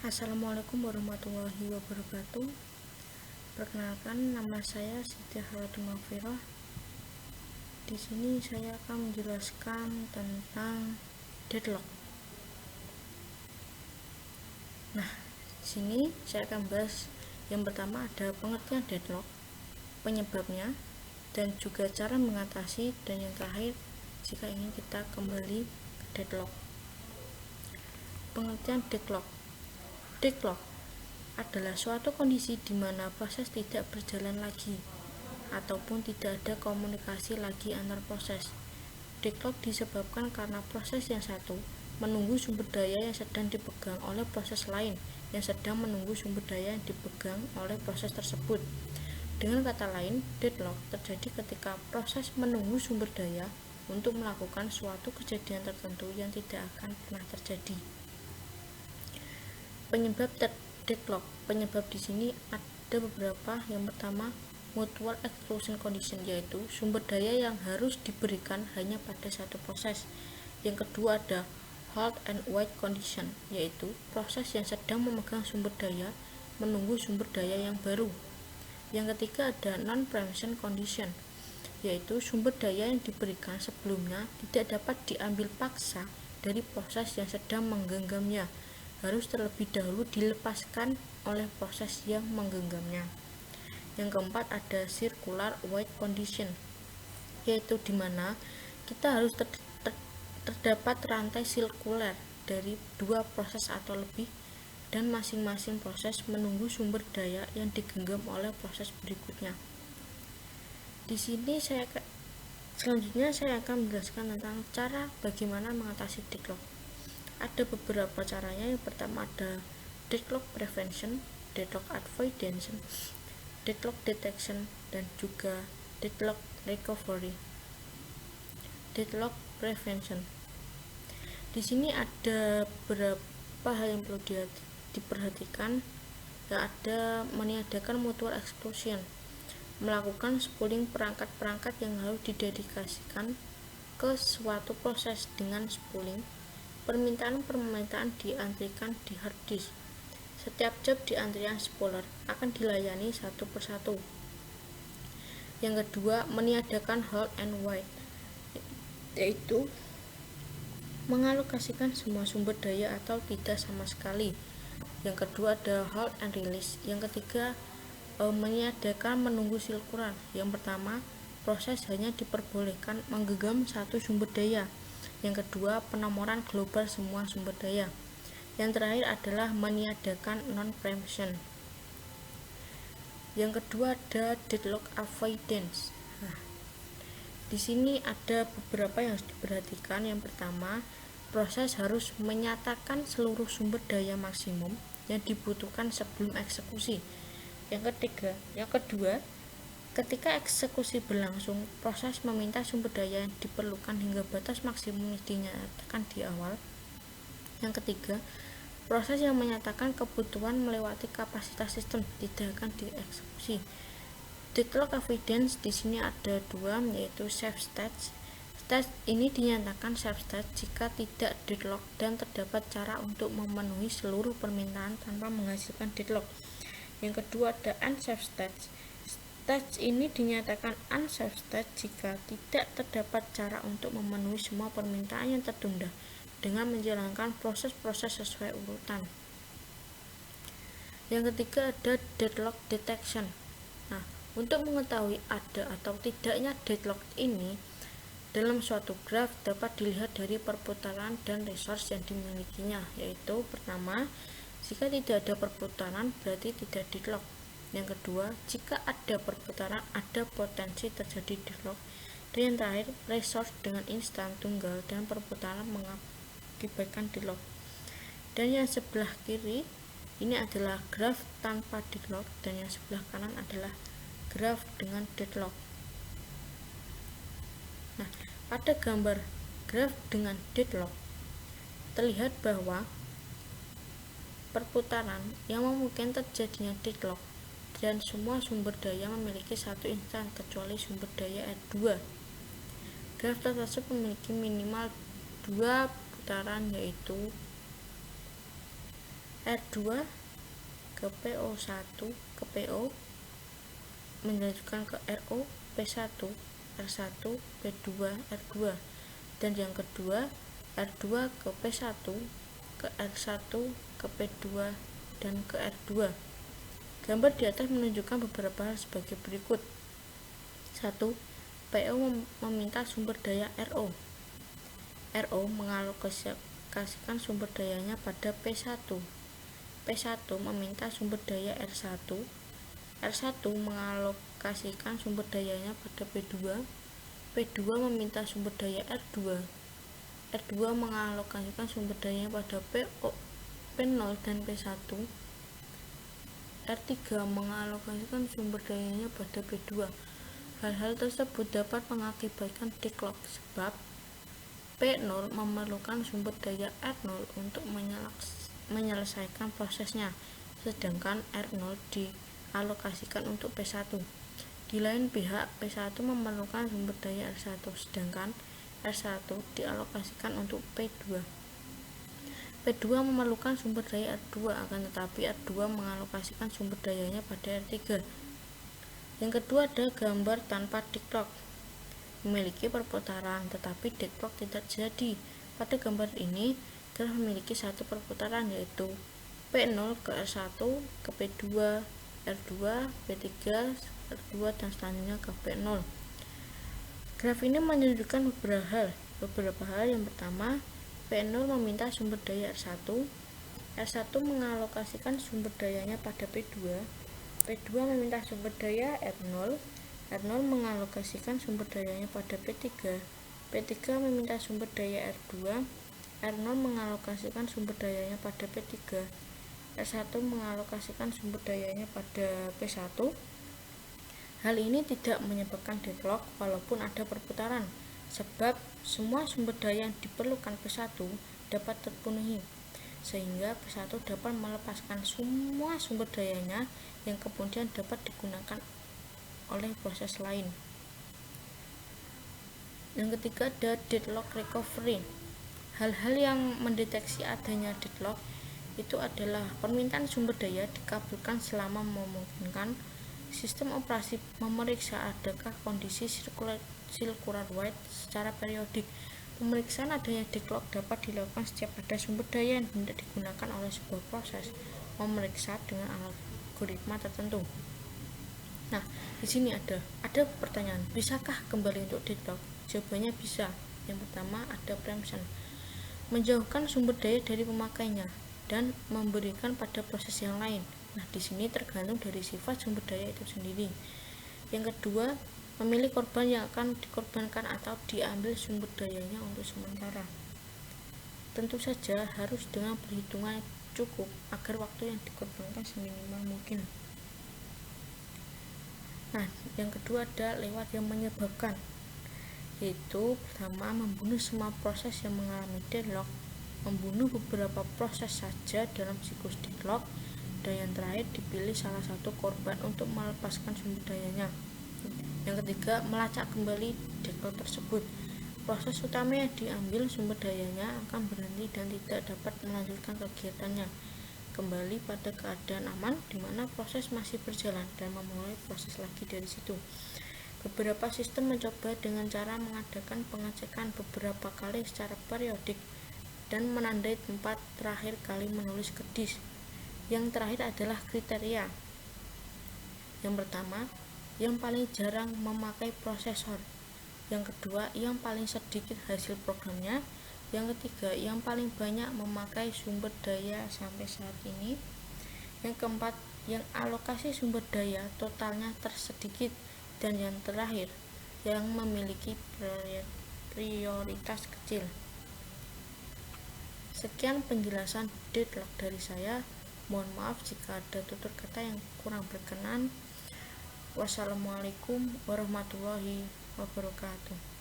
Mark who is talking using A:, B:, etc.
A: Assalamualaikum warahmatullahi wabarakatuh. Perkenalkan, nama saya Siti Hayatul Mafirah. Di sini saya akan menjelaskan tentang deadlock. Nah, di sini saya akan bahas yang pertama ada pengertian deadlock, penyebabnya, dan juga cara mengatasi, dan yang terakhir jika ingin kita kembali ke deadlock. Pengertian deadlock. Deadlock adalah suatu kondisi di mana proses tidak berjalan lagi ataupun tidak ada komunikasi lagi antar proses. Deadlock disebabkan karena proses yang satu menunggu sumber daya yang sedang dipegang oleh proses lain yang sedang menunggu sumber daya yang dipegang oleh proses tersebut. Dengan kata lain, deadlock terjadi ketika proses menunggu sumber daya untuk melakukan suatu kejadian tertentu yang tidak akan pernah terjadi. Penyebab deadlock. Penyebab di sini ada beberapa. Yang pertama, mutual exclusion condition, yaitu sumber daya yang harus diberikan hanya pada satu proses. Yang kedua ada halt and wait condition, yaitu proses yang sedang memegang sumber daya menunggu sumber daya yang baru. Yang ketiga ada non-preemption condition, yaitu sumber daya yang diberikan sebelumnya tidak dapat diambil paksa dari proses yang sedang menggenggamnya, harus terlebih dahulu dilepaskan oleh proses yang menggenggamnya. Yang keempat ada circular wait condition, yaitu di mana kita harus terdapat rantai sirkuler dari dua proses atau lebih, dan masing-masing proses menunggu sumber daya yang digenggam oleh proses berikutnya. Di sini selanjutnya saya akan menjelaskan tentang cara bagaimana mengatasi deadlock. Ada beberapa caranya. Yang pertama ada deadlock prevention, deadlock avoidance, deadlock detection, dan juga deadlock recovery. Deadlock prevention. Di sini ada beberapa hal yang perlu diperhatikan. Ada meniadakan mutual exclusion, melakukan spooling perangkat-perangkat yang harus didedikasikan ke suatu proses dengan spooling. Permintaan diantrikan di hard disk. Setiap job di antrian spooler akan dilayani satu persatu. Yang kedua, meniadakan halt and wait, yaitu mengalokasikan semua sumber daya atau tidak sama sekali. Yang kedua ada halt and release. Yang ketiga, meniadakan menunggu sirkular. Yang pertama, proses hanya diperbolehkan menggenggam satu sumber daya. Yang kedua, penomoran global semua sumber daya. Yang terakhir adalah meniadakan non-preemption. Yang kedua ada deadlock avoidance. Nah, di sini ada beberapa yang harus diperhatikan. Yang pertama, proses harus menyatakan seluruh sumber daya maksimum yang dibutuhkan sebelum eksekusi. Yang kedua, ketika eksekusi berlangsung, proses meminta sumber daya yang diperlukan hingga batas maksimum dinyatakan di awal. Yang ketiga, proses yang menyatakan kebutuhan melewati kapasitas sistem tidak akan dieksekusi. Deadlock avoidance di sini ada dua, yaitu safe state. State ini dinyatakan safe state jika tidak deadlock dan terdapat cara untuk memenuhi seluruh permintaan tanpa menghasilkan deadlock. Yang kedua ada unsafe state. State ini dinyatakan unsafe state jika tidak terdapat cara untuk memenuhi semua permintaan yang tertunda dengan menjalankan proses-proses sesuai urutan. Yang ketiga ada deadlock detection. Nah, untuk mengetahui ada atau tidaknya deadlock ini dalam suatu graf dapat dilihat dari perputaran dan resource yang dimilikinya, yaitu pertama, jika tidak ada perputaran berarti tidak deadlock. Yang kedua, jika ada perputaran ada potensi terjadi deadlock. Dan yang terakhir, resource dengan instan tunggal dan perputaran mengakibatkan deadlock. Dan yang sebelah kiri ini adalah graf tanpa deadlock, dan yang sebelah kanan adalah graf dengan deadlock. Nah, pada gambar graf dengan deadlock terlihat bahwa perputaran yang memungkinkan terjadinya deadlock dan semua sumber daya memiliki satu instan kecuali sumber daya R2. Graf tersebut memiliki minimal 2 putaran, yaitu R2 ke PO1 ke PO melanjutkan ke RO P1 R1 P2 R2, dan yang kedua R2 ke P1 ke R1 ke P2 dan ke R2. Gambar di atas menunjukkan beberapa hal sebagai berikut. 1. PO meminta sumber daya RO. RO mengalokasikan sumber dayanya pada P1. P1 meminta sumber daya R1. R1 mengalokasikan sumber dayanya pada P2. P2 meminta sumber daya R2. R2 mengalokasikan sumber dayanya pada P0 dan P1. R3 mengalokasikan sumber dayanya pada P2. Hal-hal tersebut dapat mengakibatkan deadlock sebab P0 memerlukan sumber daya R0 untuk menyelesaikan prosesnya, sedangkan R0 dialokasikan untuk P1. Di lain pihak, P1 memerlukan sumber daya R1, sedangkan R1 dialokasikan untuk P2. P2 memerlukan sumber daya R2, akan tetapi R2 mengalokasikan sumber dayanya pada R3. Yang kedua ada gambar tanpa deadlock. Memiliki perputaran, tetapi deadlock tidak jadi. Pada gambar ini telah memiliki satu perputaran, yaitu P0 ke R1 ke P2, R2, P3, R2, dan selanjutnya ke P0. Graf ini menunjukkan beberapa hal. Yang pertama, P0 meminta sumber daya R1. R1 mengalokasikan sumber dayanya pada P2. P2 meminta sumber daya R0. R0 mengalokasikan sumber dayanya pada P3. P3 meminta sumber daya R2. R0 mengalokasikan sumber dayanya pada P3. R1 mengalokasikan sumber dayanya pada P1. Hal ini tidak menyebabkan deadlock walaupun ada perputaran, sebab semua sumber daya yang diperlukan P1 dapat terpenuhi, sehingga P1 dapat melepaskan semua sumber dayanya yang kemudian dapat digunakan oleh proses lain. Yang ketiga ada deadlock recovery. Hal-hal yang mendeteksi adanya deadlock itu adalah permintaan sumber daya dikabulkan selama memungkinkan, sistem operasi memeriksa adakah kondisi circular wide secara periodik. Pemeriksaan adanya deadlock dapat dilakukan setiap ada sumber daya yang hendak digunakan oleh sebuah proses memeriksa dengan algoritma tertentu. Nah, di sini ada pertanyaan, bisakah kembali untuk deadlock? Jawabannya bisa. Yang pertama ada preemption, menjauhkan sumber daya dari pemakainya dan memberikan pada proses yang lain. Nah, di sini tergantung dari sifat sumber daya itu sendiri. Yang kedua, memilih korban yang akan dikorbankan atau diambil sumber dayanya untuk sementara. Tentu saja harus dengan perhitungan cukup agar waktu yang dikorbankan seminimal mungkin. Nah, yang kedua ada lewat yang menyebabkan, yaitu pertama membunuh semua proses yang mengalami deadlock, membunuh beberapa proses saja dalam siklus deadlock, dan yang terakhir dipilih salah satu korban untuk melepaskan sumber dayanya. Yang ketiga, melacak kembali deadlock tersebut. Proses utama yang diambil sumber dayanya akan berhenti dan tidak dapat melanjutkan kegiatannya kembali pada keadaan aman di mana proses masih berjalan dan memulai proses lagi dari situ. Beberapa sistem mencoba dengan cara mengadakan pengecekan beberapa kali secara periodik dan menandai tempat terakhir kali menulis ke disk. Yang terakhir adalah kriteria. Yang pertama, yang paling jarang memakai prosesor. Yang kedua, yang paling sedikit hasil programnya. Yang ketiga, yang paling banyak memakai sumber daya sampai saat ini. Yang keempat, yang alokasi sumber daya totalnya tersedikit. Dan yang terakhir, yang memiliki prioritas kecil. Sekian penjelasan deadlock dari saya. Mohon maaf jika ada tutur kata yang kurang berkenan. Wassalamualaikum warahmatullahi wabarakatuh.